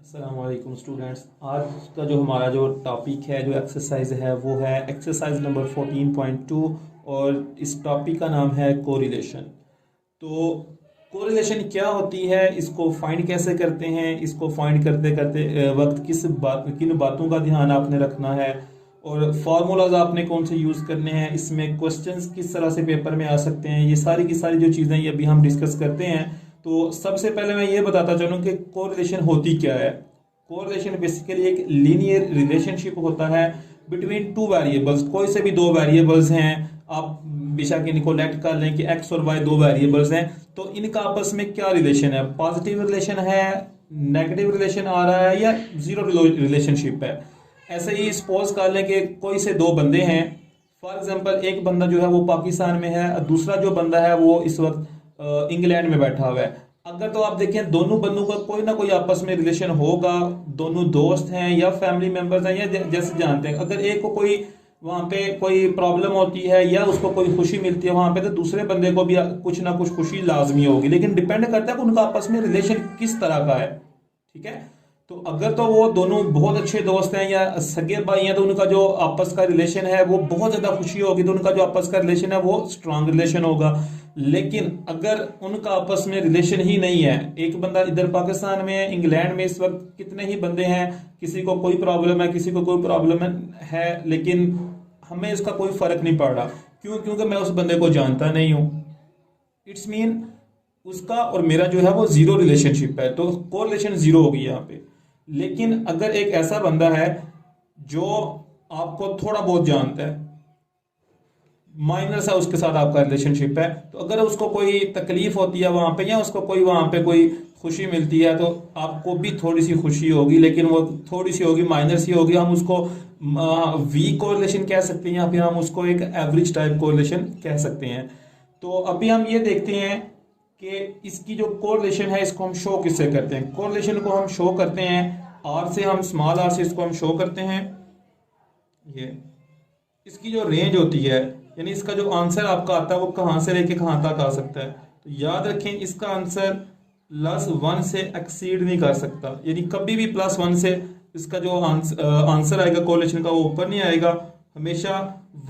अस्सलामुअलैकुम स्टूडेंट्स। आज का जो हमारा जो टॉपिक है, जो एक्सरसाइज है, वो है एक्सरसाइज नंबर 14.2 और इस टॉपिक का नाम है कोरिलेशन। तो कोरिलेशन क्या होती है, इसको फाइंड कैसे करते हैं, इसको फाइंड करते करते वक्त किन बातों का ध्यान आपने रखना है और फार्मूलाज आपने कौन से यूज़ करने हैं, इसमें क्वेश्चंस किस तरह से पेपर में आ सकते हैं, ये सारी की सारी जो चीज़ें ये अभी हम डिस्कस करते हैं। तो सबसे पहले मैं ये बताता चलूँ कि कोरिलेशन होती क्या है। कोरिलेशन बेसिकली एक लीनियर रिलेशनशिप होता है बिटवीन टू वेरिएबल्स। कोई से भी दो वेरिएबल्स हैं, आप बेशक इनको लेट कर लें कि एक्स और वाई दो वेरिएबल्स हैं, तो इनका आपस में क्या रिलेशन है, पॉजिटिव रिलेशन है, नेगेटिव रिलेशन आ रहा है या जीरो रिलेशनशिप है। ऐसे ही सपोज कर लें कि कोई से दो बंदे हैं। फॉर एग्जांपल एक बंदा जो है वो पाकिस्तान में है, दूसरा जो बंदा है वो इस वक्त इंग्लैंड में बैठा हुआ है। अगर तो आप देखें दोनों बंदों का कोई ना कोई आपस में रिलेशन होगा, दोनों दोस्त हैं या फैमिली मेंबर्स हैं या जैसे जानते हैं। अगर एक को कोई वहां पे कोई प्रॉब्लम होती है या उसको कोई खुशी मिलती है वहां पे, तो दूसरे बंदे को भी कुछ ना कुछ खुशी लाजमी होगी, लेकिन डिपेंड करता है कि उनका आपस में रिलेशन किस तरह का है। ठीक है, तो अगर तो वो दोनों बहुत अच्छे दोस्त हैं या सगे भाई हैं, तो उनका जो आपस का रिलेशन है वो बहुत ज्यादा खुशी होगी, तो उनका जो आपस का रिलेशन है वो स्ट्रांग रिलेशन होगा। लेकिन अगर उनका आपस में रिलेशन ही नहीं है, एक बंदा इधर पाकिस्तान में है, इंग्लैंड में इस वक्त कितने ही बंदे हैं, किसी को कोई प्रॉब्लम है, किसी को कोई प्रॉब्लम है, लेकिन हमें इसका कोई फर्क नहीं पड़ रहा। क्यों? क्योंकि मैं उस बंदे को जानता नहीं हूं। इट्स मीन उसका और मेरा जो है वो जीरो रिलेशनशिप है, तो कोरिलेशन जीरो होगी यहाँ पे। लेकिन अगर एक ऐसा बंदा है जो आपको थोड़ा बहुत जानता है, माइनर सा उसके साथ आपका रिलेशनशिप है, तो अगर उसको कोई तकलीफ होती है वहां पे या उसको कोई वहां पे कोई खुशी मिलती है, तो आपको भी थोड़ी सी खुशी होगी, लेकिन वो थोड़ी सी होगी, माइनर सी होगी। हम उसको वीक कोरिलेशन कह सकते हैं या फिर हम उसको एक एवरेज टाइप कोरिलेशन कह सकते हैं। तो अभी हम ये देखते हैं कि इसकी जो कोरिलेशन है इसको हम शो किससे करते हैं। कोरिलेशन को हम शो करते हैं आर से, हम स्मॉल आर से इसको हम शो करते हैं। ये इसकी जो रेंज होती है, यानी इसका जो आंसर आपका आता है वो कहां से लेके कहां तक आ सकता है। तो याद रखें इसका आंसर +1 से एक्सीड नहीं कर सकता, यानी कभी भी +1 से इसका जो आंसर आएगा कोरिलेशन का वो ऊपर नहीं आएगा, हमेशा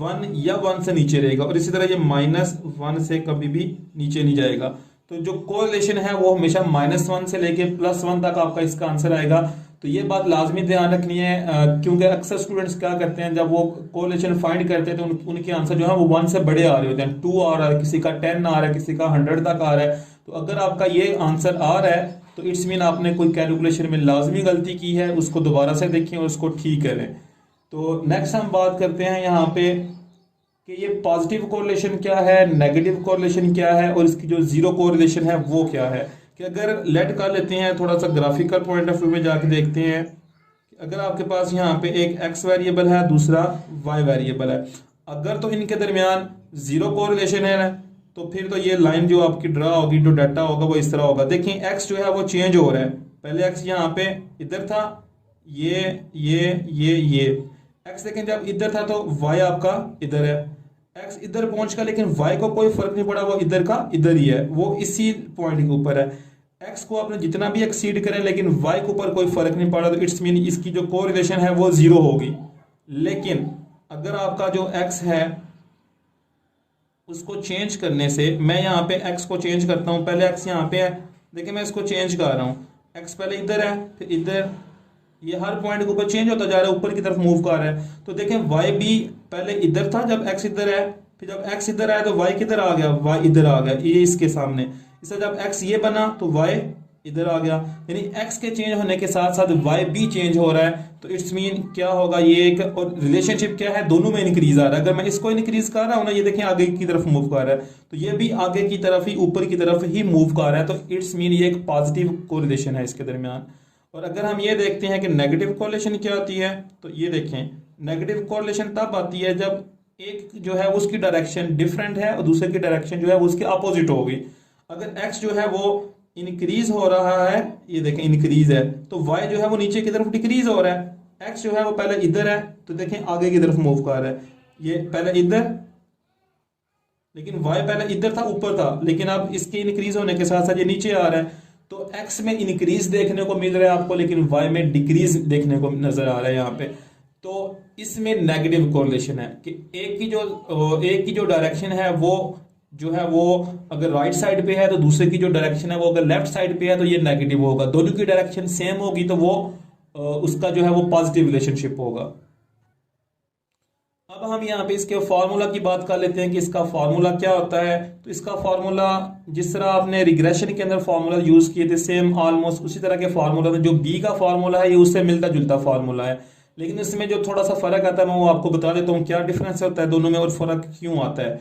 1 या 1 से नीचे रहेगा। और इसी तरह ये -1 से कभी भी नीचे नहीं जाएगा। तो जो कोरिलेशन है वो हमेशा -1 से लेके +1 तक आपका इसका आंसर आएगा। तो ये बात लाजमी ध्यान रखनी है, क्योंकि अक्सर स्टूडेंट्स क्या करते हैं, जब वो कोरिलेशन फाइंड करते हैं तो उनके आंसर जो है वो 1 से बड़े आ रहे होते हैं। 2 आ रहा है, किसी का 10 आ रहा है, किसी का 100 तक आ रहा है। तो अगर आपका ये आंसर आ रहा है तो इट्स मीन आपने कोई कैलकुलेशन में लाजमी गलती की है, उसको दोबारा से देखें और उसको ठीक करें। तो नेक्स्ट हम बात करते हैं यहाँ पे कि ये पॉजिटिव कोरिलेशन क्या है, नेगेटिव कोरिलेशन क्या है और इसकी जो जीरो कोरिलेशन है वो क्या है। कि अगर लेट कर लेते हैं, थोड़ा सा ग्राफिकल पॉइंट ऑफ व्यू में जाके देखते हैं कि अगर आपके पास यहाँ पे एक एक्स वेरिएबल है, दूसरा वाई वेरिएबल है, अगर तो इनके दरमियान जीरो कोरिलेशन है ना, तो फिर तो ये लाइन जो आपकी ड्रा होगी, जो डाटा होगा वो इस तरह होगा। देखिए एक्स जो है वो चेंज हो रहा है, पहले एक्स यहाँ पे इधर था, ये एक्स देखें जब इधर था तो वाई आपका इधर है, एक्स इधर पहुंच का, लेकिन वाई को कोई फर्क नहीं पड़ा, वो इधर का इधर ही है, वो इसी पॉइंट के ऊपर है। एक्स को आपने जितना भी एक्सीड करें लेकिन वाई के ऊपर कोई फर्क नहीं पड़ा, तो इट्स मीन इसकी जो कोरिलेशन है वो जीरो होगी। लेकिन अगर आपका जो एक्स है उसको चेंज करने से, मैं यहाँ पे एक्स को चेंज करता हूँ, पहले एक्स यहाँ पे है, देखिए मैं इसको चेंज कर रहा हूँ, एक्स पहले इधर है फिर इधर, ये हर पॉइंट के ऊपर चेंज होता जा रहा है, ऊपर की तरफ मूव कर रहा है। तो देखें वाई भी पहले इधर था जब एक्स इधर है, फिर जब एक्स इधर आया तो वाई किधर आ गया, वाई इधर आ गया, ये इसके सामने। इससे जब एक्स ये बना तो वाई इधर आ गया, यानी एक्स के चेंज होने के साथ साथ वाई भी चेंज हो रहा है। तो इट्स मीन क्या होगा, ये एक और रिलेशनशिप क्या है, दोनों में इंक्रीज आ रहा है। अगर मैं इसको इंक्रीज कर रहा हूं ना, ये देखें आगे की तरफ मूव कर रहा है, तो ये भी आगे की तरफ ही, ऊपर की तरफ ही मूव कर रहा है। तो इट्स मीन ये एक पॉजिटिव कोरिलेशन है इसके दरमियान। और अगर हम ये देखते हैं कि नेगेटिव कोरिलेशन क्या होती है, तो ये देखें नेगेटिव कोरिलेशन तब आती है जब एक जो है उसकी डायरेक्शन डिफरेंट है और दूसरे की डायरेक्शन जो है वो उसके अपोजिट होगी। अगर एक्स जो है वो इंक्रीज हो रहा है, ये देखें इंक्रीज है, तो वाई जो है वो नीचे की तरफ डिक्रीज हो रहा है। एक्स जो है वो पहले इधर है, तो देखें आगे की तरफ मूव कर रहा है, ये पहले इधर, लेकिन वाई पहले इधर था, ऊपर था, लेकिन अब इसके इंक्रीज होने के साथ साथ ये नीचे आ रहा है। तो एक्स में इंक्रीज देखने को मिल रहा है आपको, लेकिन वाई में डिक्रीज देखने को नजर आ रहा है यहाँ पे। तो इसमें नेगेटिव कोरिलेशन है कि एक की जो डायरेक्शन है वो जो है वो अगर राइट साइड पे है तो दूसरे की जो डायरेक्शन है वो अगर लेफ्ट साइड पे है तो ये नेगेटिव होगा। दोनों की डायरेक्शन सेम होगी तो वो उसका जो है वो पॉजिटिव रिलेशनशिप होगा। अब हम यहाँ पे इसके फॉर्मूला की बात कर लेते हैं कि इसका फॉर्मूला क्या होता है। तो इसका फॉर्मूला जिस तरह आपने रिग्रेशन के अंदर फॉर्मूला यूज किए थे सेम ऑलमोस्ट उसी तरह के फॉर्मूला था। जो बी का फॉर्मूला है ये उससे मिलता जुलता फॉर्मूला है, लेकिन इसमें जो थोड़ा सा फर्क आता है मैं वो आपको बता देता हूँ क्या डिफरेंस होता है दोनों में और फर्क क्यों आता है।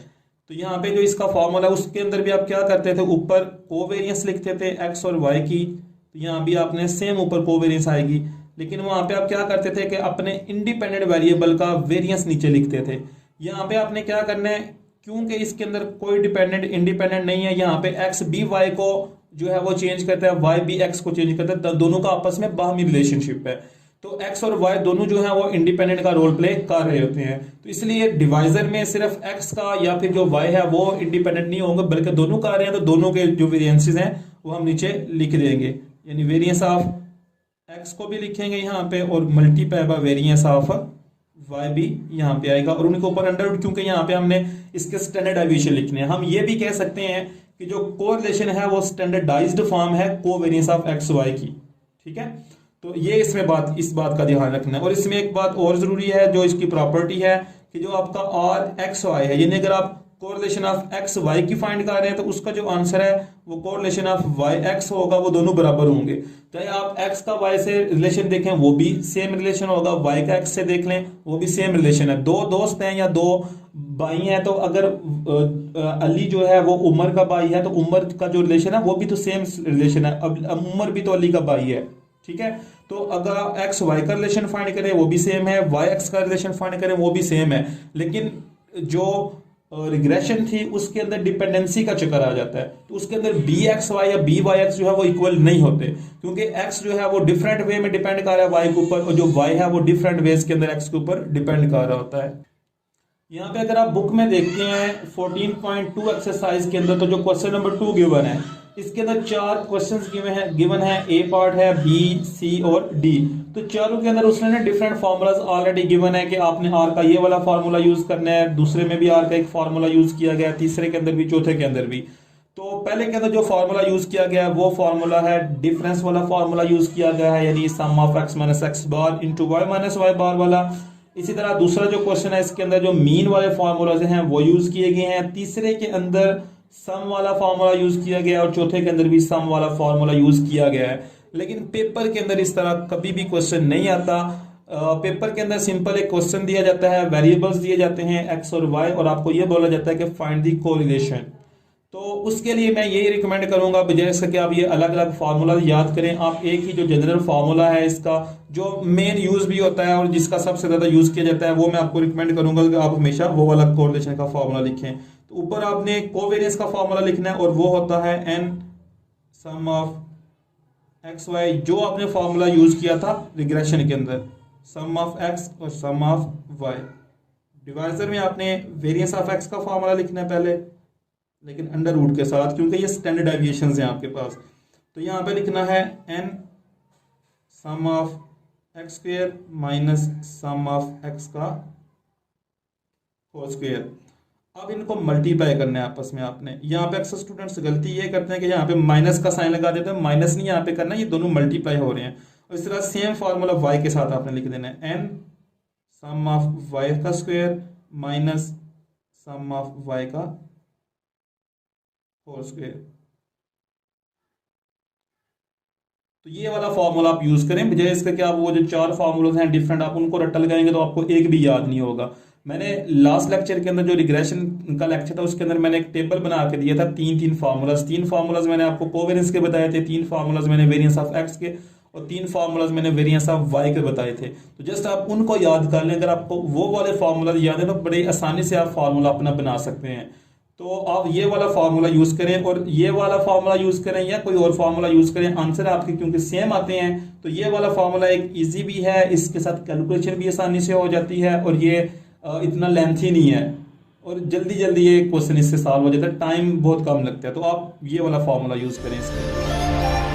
तो यहाँ पे जो इसका फॉर्मूला है उसके अंदर भी आप क्या करते थे, ऊपर कोवेरियंस लिखते थे एक्स और वाई की। तो यहाँ भी आपने सेम ऊपर कोवेरियंस आएगी, लेकिन वहां पे आप क्या करते थे कि अपने इंडिपेंडेंट वेरिएबल का वेरिएंस नीचे लिखते थे। यहाँ पे आपने क्या करना है, क्योंकि इसके अंदर कोई डिपेंडेंट इंडिपेंडेंट नहीं है, यहाँ पे एक्स बी वाई को जो है वो चेंज करता है, वाई बी एक्स को चेंज करता है, दोनों का आपस में बाहमी रिलेशनशिप है। तो एक्स और वाई दोनों जो है वो इंडिपेंडेंट का रोल प्ले कर रहे होते हैं। तो इसलिए डिवाइजर में सिर्फ एक्स का या फिर जो वाई है वो इंडिपेंडेंट नहीं होंगे, बल्कि दोनों कर रहे हैं। तो दोनों के जो वेरिएंसेस हैं वो हम नीचे लिख देंगे, यानी वेरिएंस ऑफ एक्स को भी लिखेंगे यहाँ पे और multiply by variance of Y भी यहाँ पे आएगा, और उनके ऊपर अंडरवुड, क्योंकि यहाँ पे हमने इसके स्टैंडर्ड डेविएशन लिखने हैं। हम ये भी कह सकते हैं कि जो कोरिलेशन है वो स्टैंडर्डाइज्ड फॉर्म है कोवेरिएंस ऑफ एक्स वाई की। ठीक है, तो ये इसमें इस बात का ध्यान रखना है। और इसमें एक बात और जरूरी है जो इसकी प्रॉपर्टी है कि जो आपका आर एक्स वाई है, यानी अगर आप कोरिलेशन ऑफ एक्स वाई की फाइंड कर रहे हैं तो उसका जो आंसर है वो कोरिलेशन ऑफ वाई एक्स होगा, वो दोनों बराबर होंगे। चाहे आप एक्स का वाई से रिलेशन देखें वो भी सेम रिलेशन होगा, वाई का एक्स से देख लें वो भी सेम रिलेशन है। दो दोस्त हैं या दो भाई हैं, तो अगर अली जो है वो उमर का भाई है तो उमर का जो रिलेशन है वो भी तो सेम रिलेशन है। अब उमर भी तो अली का भाई है। ठीक है, तो अगर एक्स वाई का रिलेशन फाइंड करें वो भी सेम है, वाई एक्स का रिलेशन फाइंड करें वो भी सेम है, लेकिन जो रिग्रेशन थी उसके अंदर डिपेंडेंसी का चक्कर आ जाता है। तो उसके अंदर बी एक्स वाई या बी वाई एक्स जो है वो इक्वल नहीं होते, क्योंकि एक्स जो है वो डिफरेंट वे में डिपेंड कर रहा है वाई के ऊपर, और जो वाई है वो डिफरेंट वेज के अंदर एक्स के ऊपर डिपेंड कर रहा होता है। यहाँ पे अगर आप बुक में देखते हैं 14.2 एक्सरसाइज के अंदर, तो जो क्वेश्चन नंबर 2 गिवन है इसके अंदर 4 क्वेश्चंस गिवन है। ए पार्ट है, बी, सी और डी। तो चारों के अंदर उसने ना डिफरेंट फार्मूलाज ऑलरेडी गिवन है कि आपने आर का ये वाला फार्मूला यूज करना है, दूसरे में भी आर का एक फार्मूला यूज किया गया, तीसरे के अंदर भी, चौथे के अंदर भी। तो पहले के अंदर जो फार्मूला यूज किया गया है वो फार्मूला है डिफरेंस वाला फार्मूला यूज किया गया है, यानी sum of x minus x bar into y minus y bar वाला। इसी तरह दूसरा जो क्वेश्चन है इसके अंदर जो मीन वाले फार्मूलाज हैं वो यूज किए गए हैं, तीसरे के अंदर सम वाला फार्मूला यूज किया गया और चौथे के अंदर भी सम वाला फार्मूला यूज किया गया है। लेकिन पेपर के अंदर इस तरह कभी भी क्वेश्चन नहीं आता। पेपर के अंदर सिंपल एक क्वेश्चन दिया जाता है, वेरिएबल्स दिए जाते हैं एक्स और वाई, और आपको यह बोला जाता है कि फाइंड द कोरिलेशन। तो उसके लिए मैं यही रिकमेंड करूंगा बजाय इसका कि आप ये अलग अलग फार्मूला याद करें, आप एक ही जो जनरल फार्मूला है इसका जो मेन यूज भी होता है और जिसका सबसे ज्यादा यूज किया जाता है वो मैं आपको रिकमेंड करूंगा कि आप हमेशा वो वाला कोरिलेशन का फार्मूला लिखें। तो ऊपर आपने कोवेरियंस का फार्मूला लिखना है और वो होता है N sum of X Y, जो आपने फार्मूला यूज किया था रिग्रेशन के अंदर, सम ऑफ एक्स और सम ऑफ वाई। डिवाइजर में आपने वेरिएंस ऑफ एक्स का फार्मूला लिखना है पहले, लेकिन अंडर रूट के साथ, क्योंकि ये स्टैंडर्ड डेविएशंस हैं आपके पास। तो यहाँ पे लिखना है N sum of X square minus sum of X का होल स्क्वायर। अब इनको मल्टीप्लाई करना है आपस में आपने। यहाँ पे अक्सर स्टूडेंट्स गलती ये करते हैं कि यहाँ पे माइनस का साइन लगा देते हैं, माइनस नहीं यहाँ पे करना, ये दोनों मल्टीप्लाई हो रहे हैं। और इस तरह सेम फार्मूला वाई के साथ आपने लिख देना है एन सम ऑफ वाई का square minus sum of Y का होल स्क्वायर। तो ये वाला फार्मूला आप यूज करें बजाय इसका कि आप वो जो 4 फार्मूलाज हैं डिफरेंट आप उनको रट्टा लगाएंगे तो आपको एक भी याद नहीं होगा। मैंने लास्ट लेक्चर के अंदर जो रिग्रेशन का लेक्चर था उसके अंदर मैंने एक टेबल बना के दिया था, 3 फार्मूलाज मैंने आपको कोवेरियंस के बताए थे, 3 फार्मूलाज मैंने वेरिएंस ऑफ एक्स के, और 3 फार्मूलाज मैंने वेरिएंस ऑफ वाई के बताए थे। तो जस्ट आप उनको याद कर लें, अगर आपको वो वाले फार्मूला याद है तो बड़े आसानी से आप फार्मूला अपना बना सकते हैं। तो आप ये वाला फार्मूला यूज करें और ये वाला फार्मूला यूज करें या कोई और फार्मूला यूज करें, आंसर आपके क्योंकि सेम आते हैं। तो ये वाला फार्मूला एक इजी भी है, इसके साथ कैलकुलेशन भी आसानी से हो जाती है और ये इतना लेंथी नहीं है और जल्दी जल्दी ये क्वेश्चन इससे सॉल्व हो जाता है, टाइम बहुत कम लगता है। तो आप ये वाला फार्मूला यूज करें इसके।